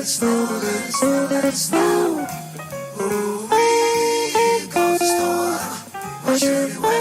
let it snow. Ooh, we go to the store. What should we wear?